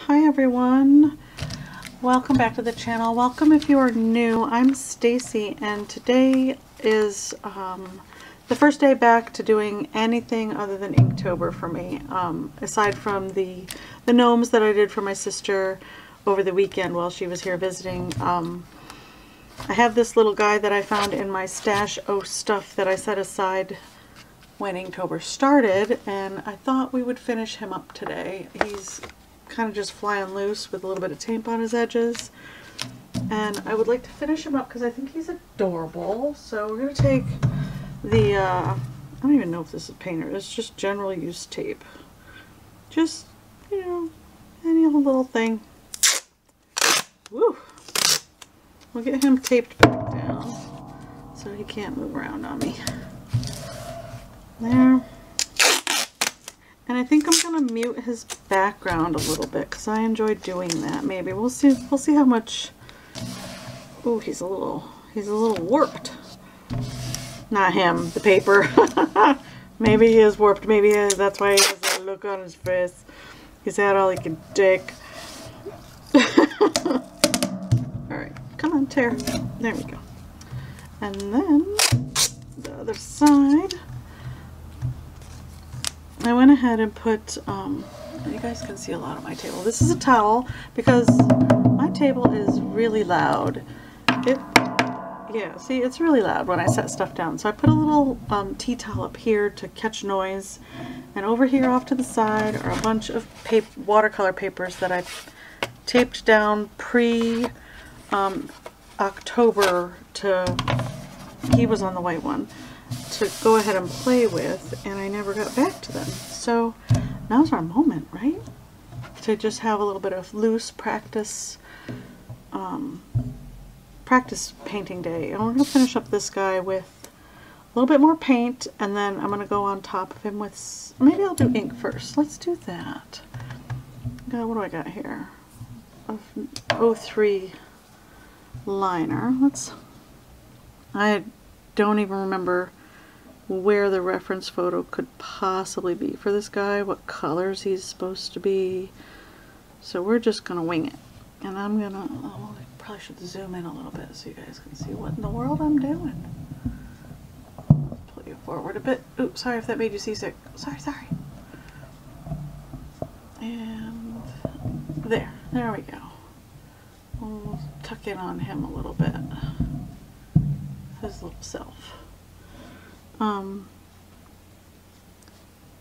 Hi everyone, welcome back to the channel. Welcome if you are new. I'm Stacy and today is the first day back to doing anything other than Inktober for me, aside from the gnomes that I did for my sister over the weekend while she was here visiting. I have this little guy that I found in my stash of stuff that I set aside when Inktober started, and I thought we would finish him up today. He's kind of just flying loose with a little bit of tape on his edges, and I would like to finish him up because I think he's adorable. So we're going to take the, I don't even know if this is painter, it's just general use tape. Just, you know, any little thing. Woo! We'll get him taped back down so he can't move around on me. There. And I think I'm gonna mute his background a little bit because I enjoy doing that. Maybe we'll see how much. Oh, he's a little warped. Not him, the paper. Maybe he is warped. Maybe he is. That's why he has that look on his face. He's had all he can take. All right, come on, tear. There we go. And then the other side. I went ahead and put, you guys can see a lot of my table. This is a towel because my table is really loud. Yeah, see, it's really loud when I set stuff down. So I put a little tea towel up here to catch noise. And over here off to the side are a bunch of watercolor papers that I've taped down pre-October he was on the white one, to go ahead and play with, and I never got back to them. So now's our moment, right? To just have a little bit of loose practice painting day. And we're going to finish up this guy with a little bit more paint, and then I'm going to go on top of him with, maybe I'll do ink first. Let's do that. What do I got here? 03 liner. I don't even remember where the reference photo could possibly be for this guy, what colors he's supposed to be. So we're just gonna wing it. And I'm gonna, I probably should zoom in a little bit so you guys can see what in the world I'm doing. Pull you forward a bit. Oops, sorry if that made you seasick. Sorry. And there we go. We'll tuck in on him a little bit. His little self.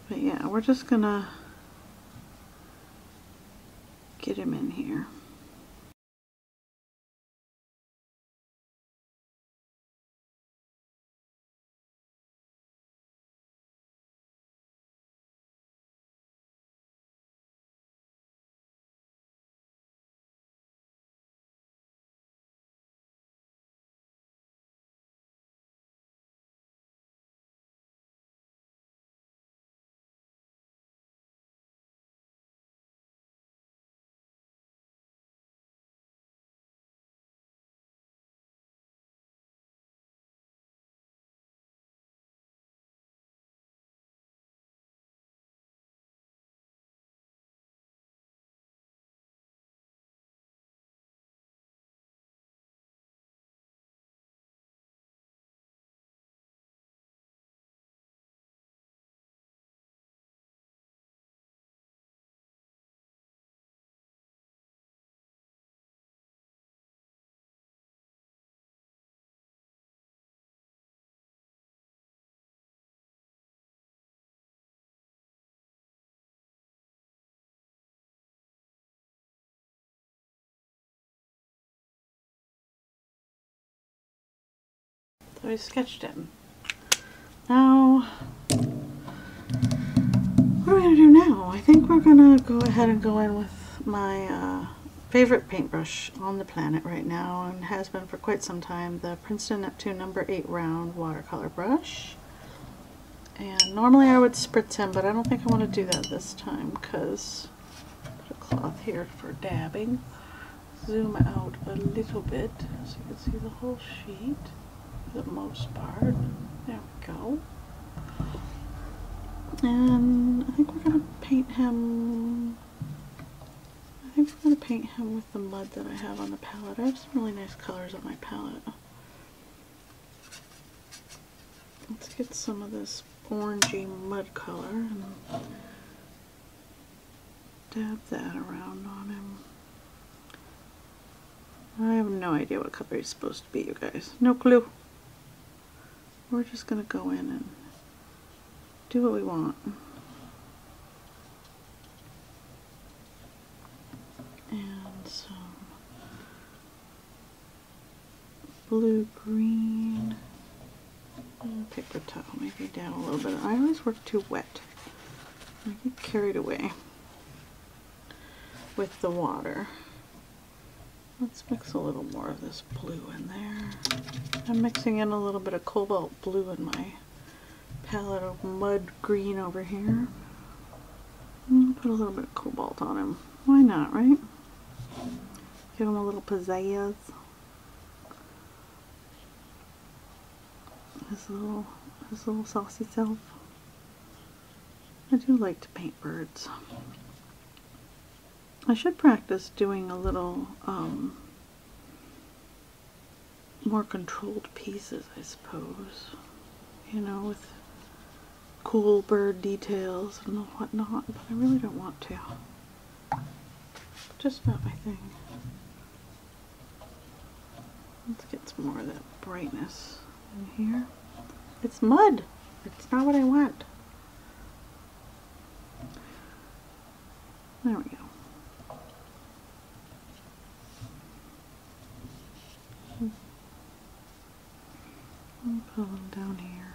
But yeah, we're just gonna get him in here. So I sketched him. Now, what are we going to do now? I think we're going to go ahead and go in with my favorite paintbrush on the planet right now, and has been for quite some time, the Princeton Neptune Round watercolor brush. And normally I would spritz him, but I don't think I want to do that this time because put a cloth here for dabbing. Zoom out a little bit so you can see the whole sheet. For the most part. There we go. And I think we're going to paint him, I think think I'm going to paint him with the mud that I have on the palette. I have some really nice colors on my palette. Let's get some of this orangey mud color and dab that around on him. I have no idea what color he's supposed to be, you guys. No clue. We're just going to go in and do what we want. And some blue-green. Paper towel, maybe down a little bit. I always work too wet. I get carried away with the water. Let's mix a little more of this blue in there. I'm mixing in a little bit of cobalt blue in my palette of mud green over here. Put a little bit of cobalt on him. Why not, right? Give him a little pizzazz. His little saucy self. I do like to paint birds. I should practice doing a little more controlled pieces, I suppose. You know, with cool bird details and whatnot, but I really don't want to. Just not my thing. Let's get some more of that brightness in here. It's mud. It's not what I want. There we go. I'll put them down here.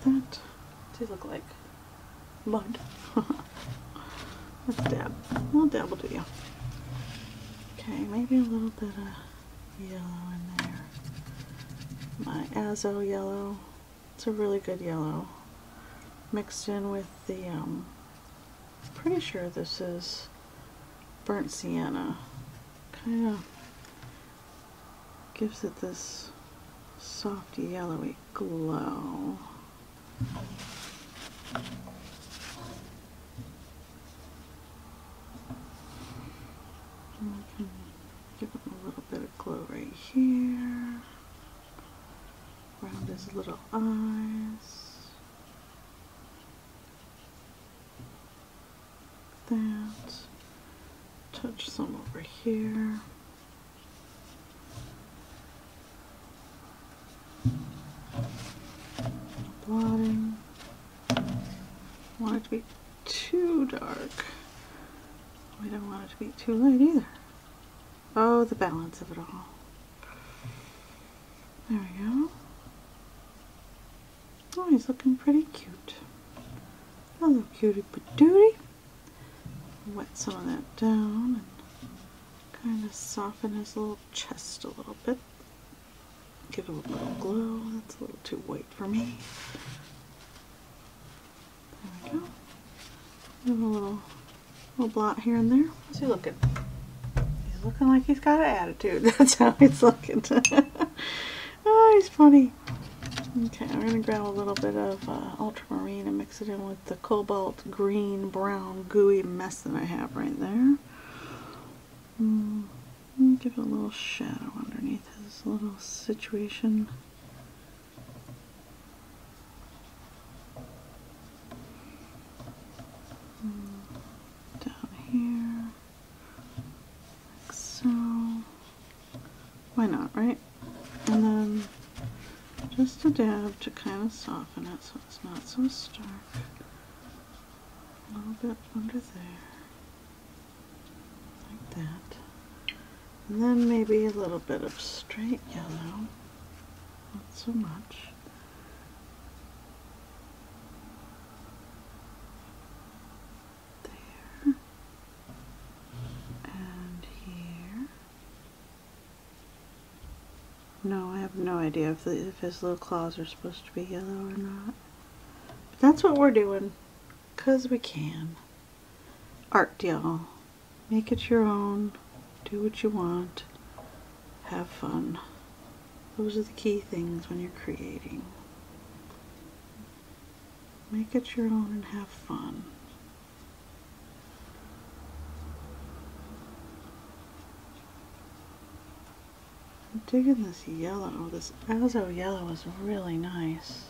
That does look like mud. Let's dab. A little dab will do you. Okay, maybe a little bit of yellow in there. My Azo yellow. It's a really good yellow. Mixed in with the, pretty sure this is burnt sienna. Kind of gives it this soft yellowy glow. And I can give him a little bit of glow right here, around his little eyes. That. Touch some over here. Blotting. Want it to be too dark. We don't want it to be too light either. Oh, the balance of it all. There we go. Oh, he's looking pretty cute. Hello, cutie patootie. Wet some of that down and kind of soften his little chest a little bit. Give it a little glow. That's a little too white for me. There we go. Give a little blot here and there. How's he looking? He's looking like he's got an attitude. That's how he's looking. Oh, he's funny. Okay, I'm going to grab a little bit of ultramarine and mix it in with the cobalt green, brown, gooey mess that I have right there. Give it a little shadow underneath his little situation. Down here, like so. Why not, right? And then just a dab to kind of soften it so it's not so stark. A little bit under there, like that. And then maybe a little bit of straight yellow, not so much. There. And here. No, I have no idea if his little claws are supposed to be yellow or not. But that's what we're doing, 'cause we can. Art, y'all. Make it your own. Do what you want. Have fun. Those are the key things when you're creating. Make it your own and have fun. digging this yellow. This azo yellow is really nice.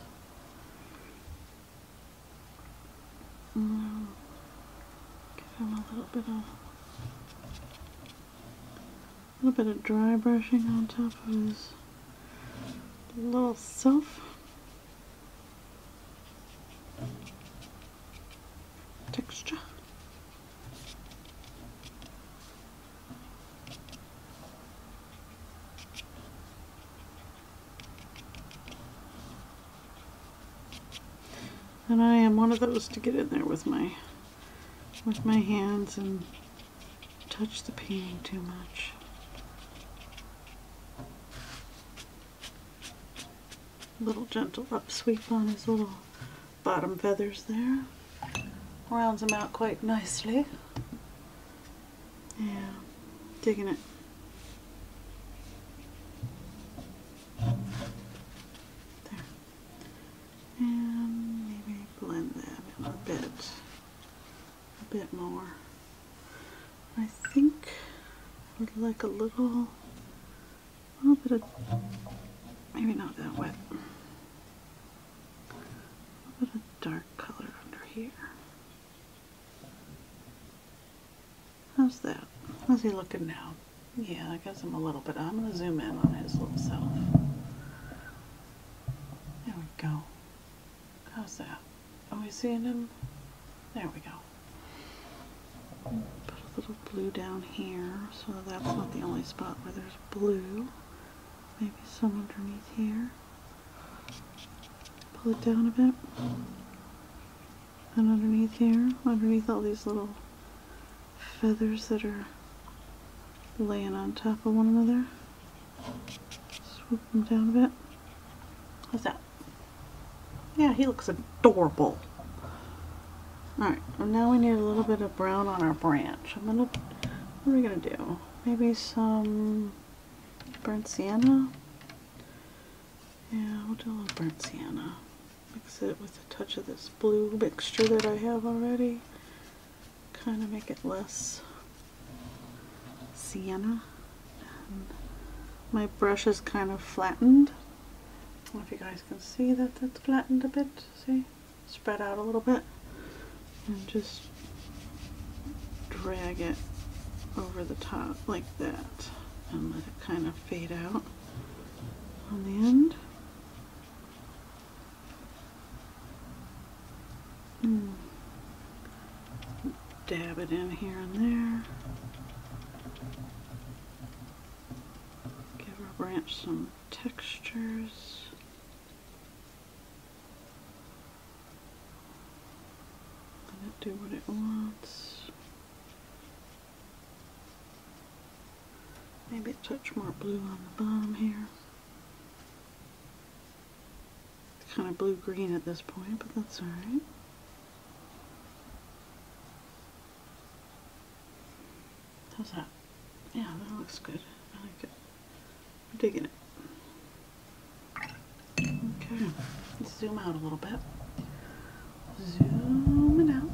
Give him a little bit of dry brushing on top of his little self. Texture. And I am one of those to get in there with my hands and touch the painting too much. Little gentle upsweep on his little bottom feathers there. Rounds them out quite nicely. Yeah, digging it. There. And maybe blend that in a bit more. I think I would like a little bit of, maybe not that wet, a little bit of dark color under here. How's that? How's he looking now? Yeah, I guess I'm a little bit. I'm going to zoom in on his little self. There we go. How's that? Are we seeing him? There we go. Put a little blue down here, so that's not the only spot where there's blue. Maybe some underneath here. Pull it down a bit. And underneath here, underneath all these little feathers that are laying on top of one another. Swoop them down a bit. How's that? Yeah, he looks adorable. Alright, and now we need a little bit of brown on our branch. What are we gonna do? Maybe some burnt sienna? Yeah, we'll do a little burnt sienna. Mix it with a touch of this blue mixture that I have already. Kind of make it less sienna. And my brush is kind of flattened. I don't know if you guys can see that that's flattened a bit. See? Spread out a little bit. And just drag it over the top like that. And let it kind of fade out on the end. Dab it in here and there. Give our branch some textures. Let it do what it wants. Maybe a touch more blue on the bottom here. It's kind of blue-green at this point, but that's alright. How's that? Yeah, that looks good. I like it. I'm digging it. Okay, let's zoom out a little bit. Zooming out.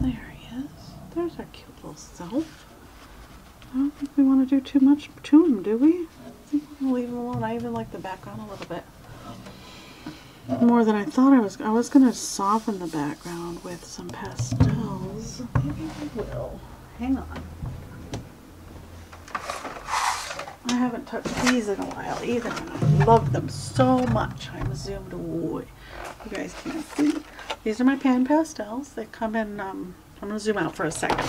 There he is. There's our cute little self. I don't think we want to do too much to him, do we? I think we're going to leave him alone. I even like the background a little bit more than I thought I was. I was going to soften the background with some pastels. Maybe I will. Hang on. I haven't touched these in a while either, and I love them so much. I'm zoomed away. You guys can't see. These are my Pan Pastels. They come in, I'm going to zoom out for a second.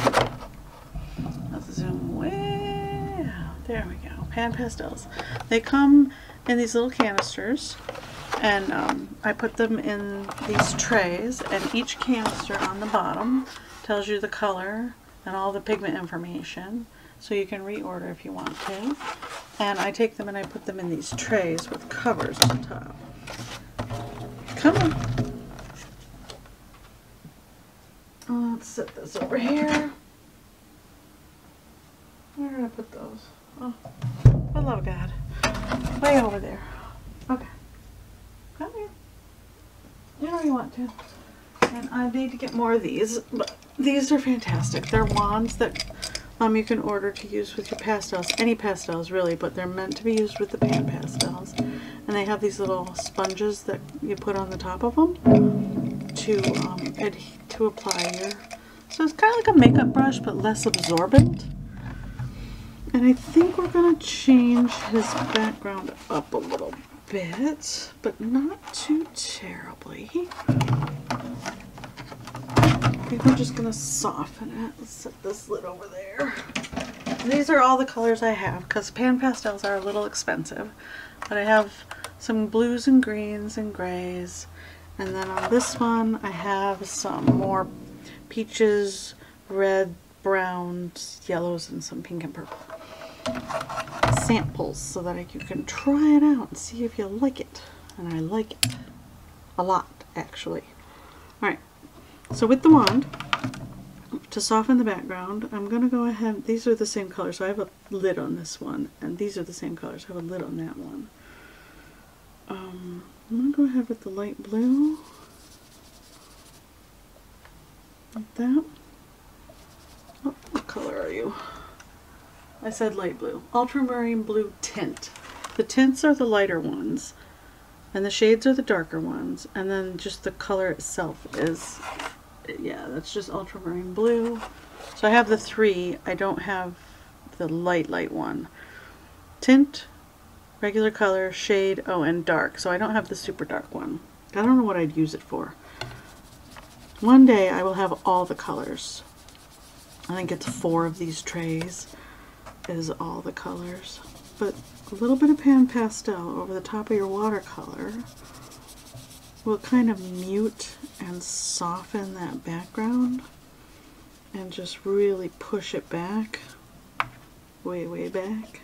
Let's zoom way out. There we go. Pan Pastels. They come in these little canisters, and I put them in these trays, and each canister on the bottom tells you the color and all the pigment information. So you can reorder if you want to. And I take them and I put them in these trays with covers on top. Come on. Let's set this over here. Where did I put those? Oh, I love God. Way over there. Okay. Come here. You know you want to. And I need to get more of these, but these are fantastic. They're wands that you can order to use with your pastels, any pastels really, but they're meant to be used with the Pan Pastels. And they have these little sponges that you put on the top of them to apply your, so it's kind of like a makeup brush but less absorbent. And I think we're going to change his background up a little bit, but not too terribly. I think we're just going to soften it. Let's set this lid over there. These are all the colors I have because Pan Pastels are a little expensive. But I have some blues and greens and grays. And then on this one I have some more peaches, red, browns, yellows, and some pink and purple. Samples so that you can try it out and see if you like it. And I like it. A lot, actually. Alright. So with the wand, to soften the background, I'm going to go ahead, these are the same color, so I have a lid on this one, and these are the same colors, I have a lid on that one. I'm going to go ahead with the light blue, like that. Oh, what color are you? I said light blue. Ultramarine blue tint. The tints are the lighter ones, and the shades are the darker ones, and then just the color itself is, yeah, that's just ultramarine blue. So I have the three. I don't have the light one. Tint, regular color, shade, oh, and dark. So I don't have the super dark one. I don't know what I'd use it for. One day I will have all the colors. I think it's 4 of these trays is all the colors. But a little bit of Pan Pastel over the top of your watercolor will kind of mute and soften that background and just really push it back, way back,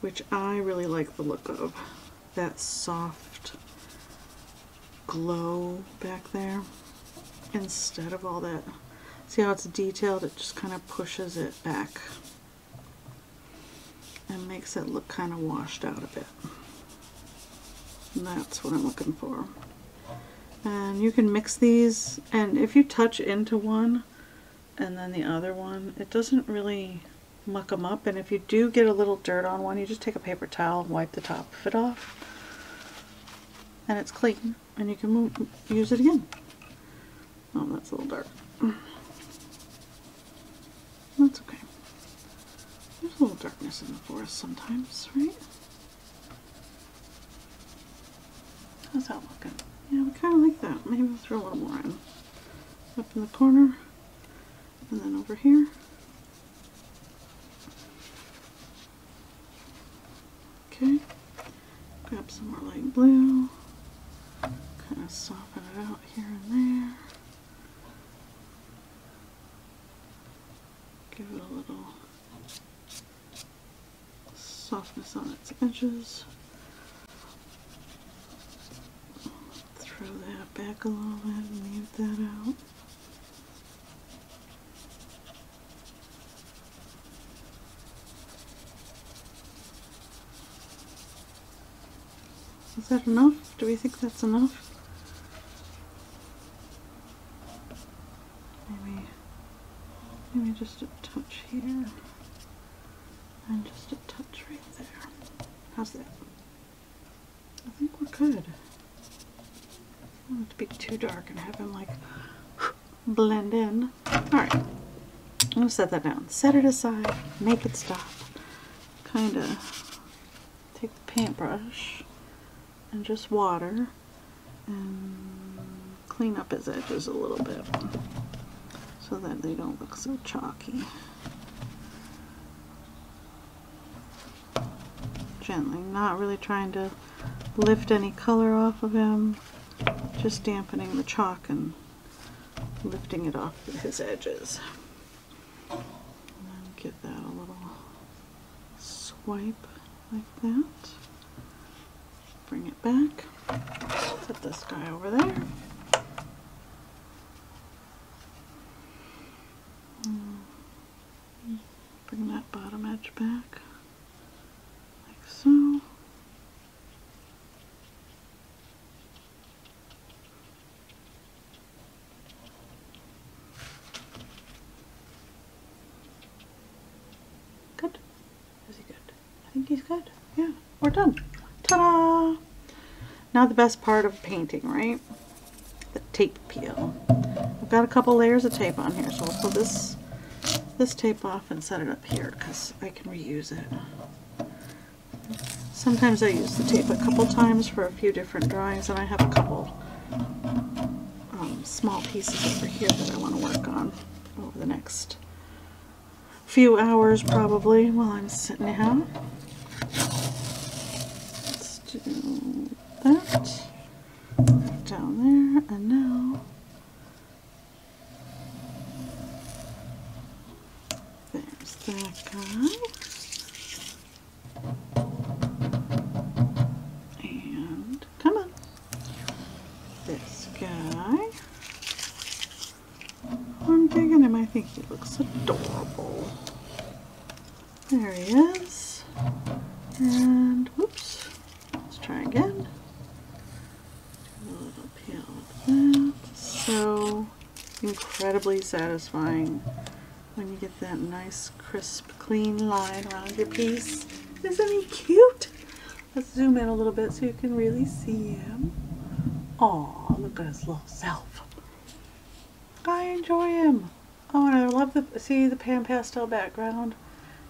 which I really like the look of. That soft glow back there instead of all that. See how it's detailed? It just kind of pushes it back and makes it look kind of washed out a bit. And that's what I'm looking for. And you can mix these, and if you touch into one and then the other one, it doesn't really muck them up. And if you do get a little dirt on one, you just take a paper towel and wipe the top of it off, and it's clean, and you can use it again. Oh, that's a little dark. That's okay. There's a little darkness in the forest sometimes, right? How's that looking? Yeah, we kind of like that. Maybe we'll throw a little more in. Up in the corner, and then over here. Okay. Grab some more light blue. Kind of soften it out here and there. Give it a little softness on its edges. Throw that back a little bit and mute that out. Is that enough? Do we think that's enough? Maybe just a touch here and just a touch right there. How's that? I think we're good. I don't want it to be too dark and have him like blend in. Alright, I'm going to set that down. Set it aside, make it stop. Kind of take the paintbrush and just water and clean up his edges a little bit so that they don't look so chalky. Gently, not really trying to lift any color off of him, just dampening the chalk and lifting it off his edges. And then give that a little swipe like that. Bring it back. Set this guy over there. Bring that bottom edge back, like so. think he's good. Yeah, we're done. Ta-da! Now the best part of painting, right? The tape peel. I've got a couple layers of tape on here, so I'll pull this tape off and set it up here because I can reuse it. Sometimes I use the tape a couple times for a few different drawings, and I have a couple small pieces over here that I want to work on over the next few hours probably while I'm sitting here. Let's do that down there, and now there's that guy. And come on, this guy. I'm digging him. I think he looks adorable. There he is. And whoops, let's try again. Do a little peel of that. So incredibly satisfying when you get that nice, crisp, clean line around your piece. Isn't he cute? Let's zoom in a little bit so you can really see him. Aw, look at his little self. I enjoy him. Oh, and I love see the Pan Pastel background.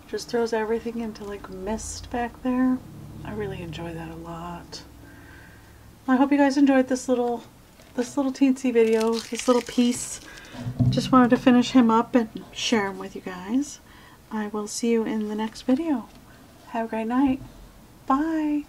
Just throws everything into like mist back there. I really enjoy that a lot. I hope you guys enjoyed this little teensy video, this little piece. Just wanted to finish him up and share him with you guys. I will see you in the next video. Have a great night. Bye.